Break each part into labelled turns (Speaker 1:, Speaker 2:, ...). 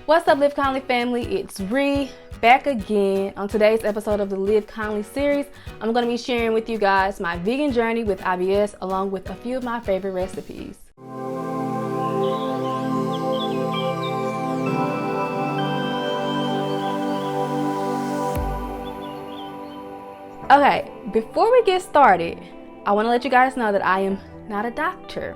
Speaker 1: What's up, Live Kindly family? It's Ree back again. On today's episode of the Live Kindly series, I'm going to be sharing with you guys my vegan journey with IBS along with a few of my favorite recipes. Okay, before we get started, I want to let you guys know that I am not a doctor.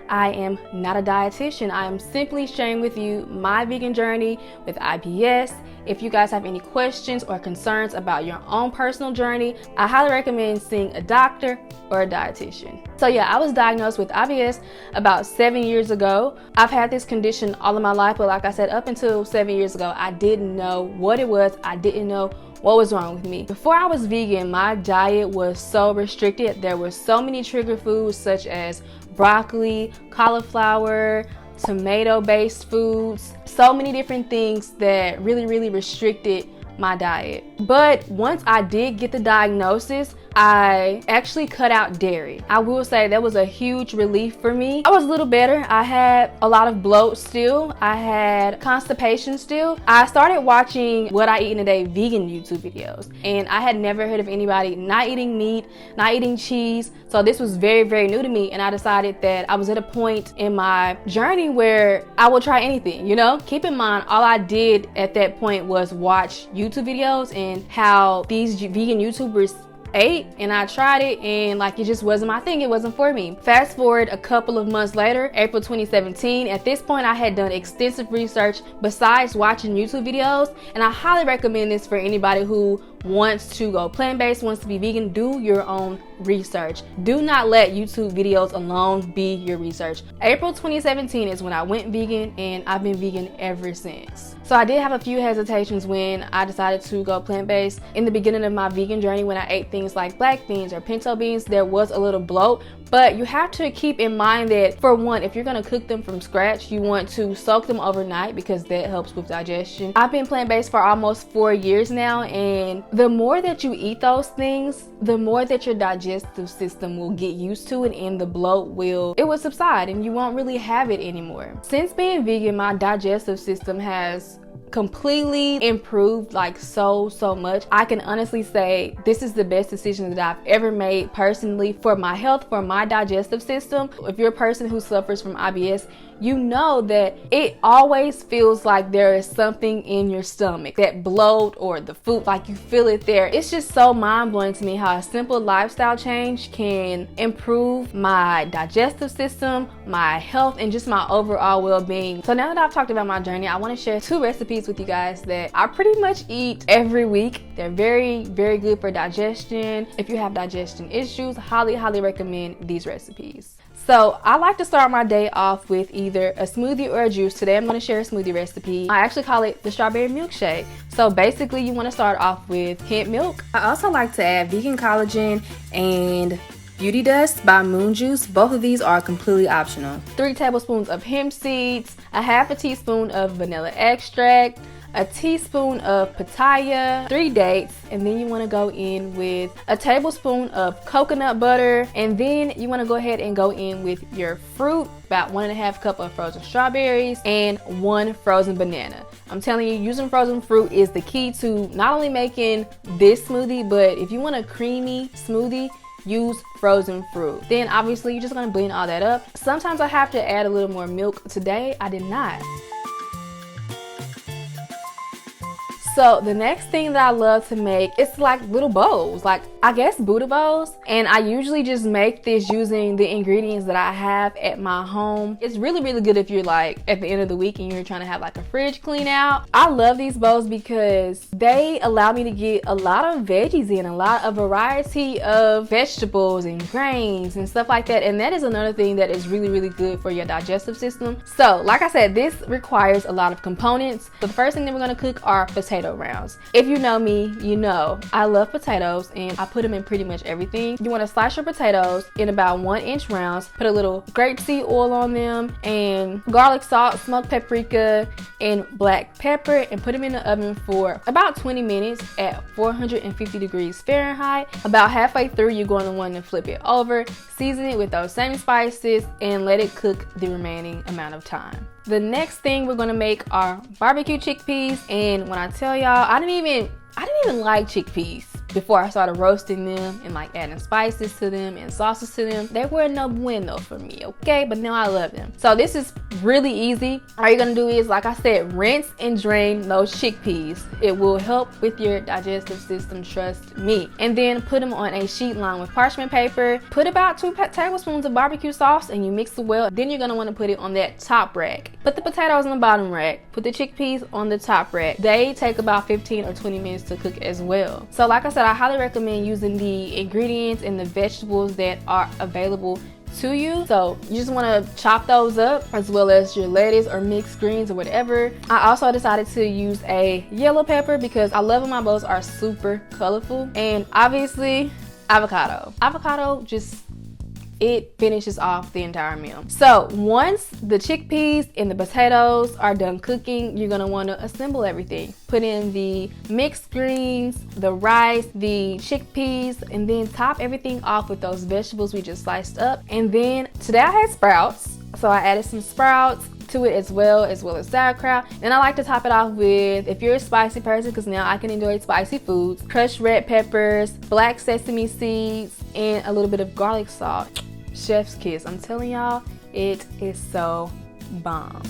Speaker 1: I am not a dietitian. I am simply sharing with you my vegan journey with IBS. If you guys have any questions or concerns about your own personal journey, I highly recommend seeing a doctor or a dietitian. So yeah, I was diagnosed with IBS about 7 years ago. I've had this condition all of my life, but like I said, up until 7 years ago, I didn't know what it was. I didn't know what was wrong with me. Before I was vegan, my diet was so restricted. There were so many trigger foods such as broccoli, cauliflower, tomato-based foods, so many different things that really restricted my diet. But once I did get the diagnosis, I actually cut out dairy. I will say that was a huge relief for me. I was a little better. I had a lot of bloat still. I had constipation still. I started watching What I Eat in a Day vegan YouTube videos, and I had never heard of anybody not eating meat, not eating cheese. So this was very new to me, and I decided that I was at a point in my journey where I would try anything, you know? Keep in mind, all I did at that point was watch YouTube videos and how these vegan YouTubers ate, and I tried it, and like it just wasn't my thing. It wasn't for me. Fast forward a couple of months later, April 2017. At this point, I had done extensive research besides watching YouTube videos, and I highly recommend this for anybody who wants to go plant-based, wants to be vegan. Do your own research. Do not let YouTube videos alone be your research. April 2017 is when I went vegan, and I've been vegan ever since. So I did have a few hesitations when I decided to go plant-based. In the beginning of my vegan journey, when I ate things like black beans or pinto beans, there was a little bloat. But you have to keep in mind that, for one, if you're gonna cook them from scratch, you want to soak them overnight because that helps with digestion. I've been plant-based for almost 4 years now, and the more that you eat those things, the more that your digestive system will get used to it, and the bloat will subside, and you won't really have it anymore. Since being vegan, my digestive system has completely improved, like so much. I can honestly say this is the best decision that I've ever made personally for my health, for my digestive system. If you're a person who suffers from IBS, you know that it always feels like there is something in your stomach, that bloat or the food, like you feel it there. It's just so mind-blowing to me how a simple lifestyle change can improve my digestive system, my health, and just my overall well-being. So now that I've talked about my journey, I want to share 2 recipes with you guys that I pretty much eat every week. They're very good for digestion. If you have digestion issues, highly recommend these recipes. So I like to start my day off with either a smoothie or a juice. Today I'm going to share a smoothie recipe. I actually call it the strawberry milkshake. So basically you want to start off with hemp milk. I also like to add vegan collagen and Beauty Dust by Moon Juice. Both of these are completely optional. 3 tablespoons of hemp seeds, a half a teaspoon of vanilla extract, a teaspoon of pitaya, 3 dates, and then you want to go in with a tablespoon of coconut butter, and then you want to go ahead and go in with your fruit, about 1.5 cup of frozen strawberries and 1 frozen banana. I'm telling you, using frozen fruit is the key to not only making this smoothie, but if you want a creamy smoothie, use frozen fruit. Then obviously you're just going to blend all that up. Sometimes I have to add a little more milk. Today I did not. So the next thing that I love to make, it's like little bowls, like I guess Buddha bowls. And I usually just make this using the ingredients that I have at my home. It's really good if you're like at the end of the week and you're trying to have like a fridge clean out. I love these bowls because they allow me to get a lot of veggies in, a lot of variety of vegetables and grains and stuff like that. And that is another thing that is really good for your digestive system. So like I said, this requires a lot of components. So the first thing that we're gonna cook are potato rounds. If you know me, you know I love potatoes, and I put them in pretty much everything. You want to slice your potatoes in about 1-inch rounds, put a little grapeseed oil on them, and garlic salt, smoked paprika, and black pepper, and put them in the oven for about 20 minutes at 450 degrees Fahrenheit. About halfway through, you're going to want to flip it over, season it with those same spices, and let it cook the remaining amount of time. The next thing we're gonna make are barbecue chickpeas. And when I tell y'all, I didn't even like chickpeas before I started roasting them and like adding spices to them and sauces to them. They were no bueno for me, okay? But now I love them. So this is really easy. All you're gonna do is, like I said, rinse and drain those chickpeas. It will help with your digestive system, trust me. And then put them on a sheet lined with parchment paper. Put about 2 tablespoons of barbecue sauce and you mix it well. Then you're gonna wanna put it on that top rack. Put the potatoes on the bottom rack. Put the chickpeas on the top rack. They take about 15 or 20 minutes to cook as well. So like I said, I highly recommend using the ingredients and the vegetables that are available to you. So you just want to chop those up, as well as your lettuce or mixed greens or whatever. I also decided to use a yellow pepper because I love when my bowls are super colorful. And obviously avocado. Avocado just, it finishes off the entire meal. So once the chickpeas and the potatoes are done cooking, you're gonna want to assemble everything. Put in the mixed greens, the rice, the chickpeas, and then top everything off with those vegetables we just sliced up. And then today I had sprouts, so I added some sprouts to it as well as sauerkraut. And I like to top it off with, if you're a spicy person, because now I can enjoy spicy foods, crushed red peppers, black sesame seeds, and a little bit of garlic salt. Chef's kiss. I'm telling y'all, it is so bomb.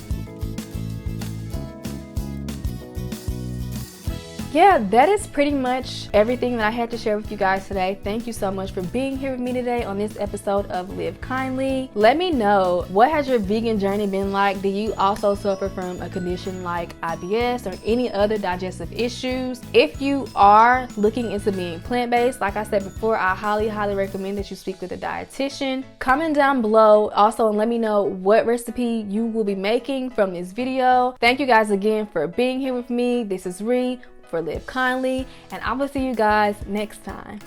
Speaker 1: Yeah, that is pretty much everything that I had to share with you guys today. Thank you so much for being here with me today on this episode of Live Kindly. Let me know, what has your vegan journey been like? Do you also suffer from a condition like IBS or any other digestive issues? If you are looking into being plant-based, like I said before, I highly recommend that you speak with a dietitian. Comment down below also and let me know what recipe you will be making from this video. Thank you guys again for being here with me. This is Ree for Live Kindly, and I will see you guys next time.